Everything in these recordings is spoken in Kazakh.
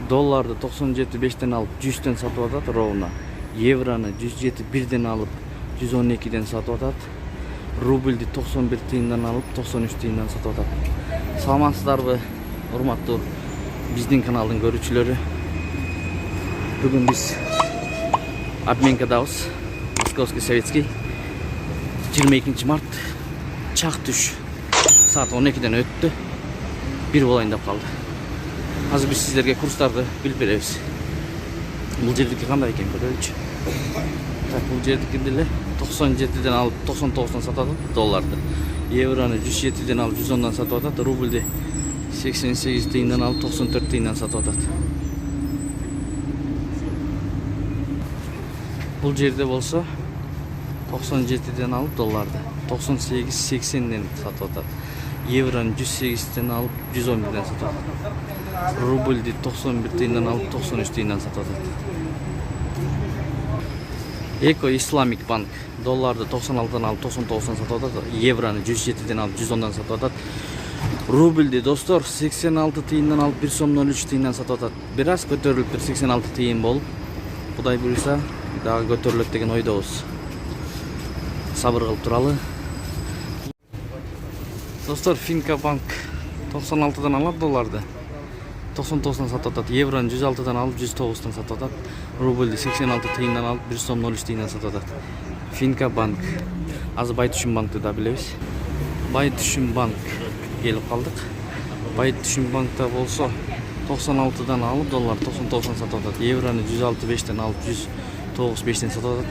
Долларды 97,5'ten alıp 100'ten satып atat ровно. Евроны 107,1'den alıp 112'den satып atat. Рубльди 91 тыйындан alıp 93 тыйындан satып atat. Саламатсыздарбы, урматтуу биздин каналдын көрүүчүлөрү. Бүгүн биз обменкадабыз. Московский Советский 22 март чак түш saat 12'den өттү. Bir болайын деп калды. Азыр биз сиздерге курстарды билип беребиз. Бул жердики кандай экен көрөлүчү. Так, бул жердики деле 97'den alıp 99'dan сатат долларды. Евроны 107'den alıp 110'dan сатып атат. Рубльди 88 тыйындан alıp 94 тыйындан сатып атат. Бул жерде болсо 97'den alıp долларды 98-80'den сатып атат. Евроны 108'den alıp 111'den сатып атат. Рубльди 91 тыйындан alıp 93 тыйындан сатып атат. Эко Исламик банк долларды 96'dan alıp 99'dan сатып атат. Евроны 107'den alıp 110'dan сатып атат. Рубльди достор 86 тыйындан alıp 1 сом 03 тыйындан сатып атат. Бираз көтөрүлүптүр, 86 тыйын болуп. Кудай буйруса дагы көтөрүлөт деген ойдобуз. Сабыр кылып туралы. Достор, Финка банк 96'dan алат долларды 99'dan сатып атат. Евроны 106'dan alıp 109'dan сатып атат. Рубльди 86 тыйындан alıp 1 сом 03 тыйындан сатып атат. Финка банк. Азыр Байтүшүн банкты да билебиз. Байтүшүн банк келип калдык. Байтүшүн банкта болсо 96'dan alıp доллар 99'dan сатып атат. Евроны 106,5'ten alıp 109,5'ten сатып атат.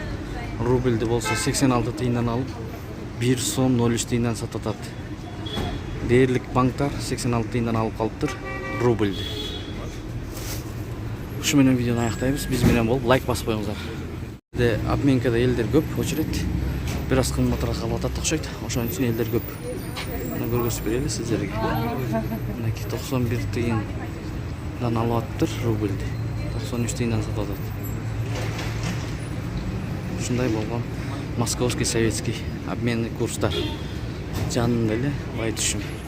Рубльди болсо 86 тыйындан alıp 1 сом 03 тыйындан сатып атат. Дээрлик банктар 86 тыйындан алып калыптыр рубльди. Ушу менен видеону аяктайбыз. Биз менен болуп лайк басып коюңуздар. Обменкада элдер көп, очередь. Бир аз кымбатыраак калып атат окшойт. Ошон үчүн элдер көп. Мына көргөзүп берели сиздерге. Мынакей 91 тыйындан алып атыптыр рубльди. 93 тыйындан сатып атат. Ушундай болгон Московский Советский обменный курстар. Жанында эле Байтүшүн.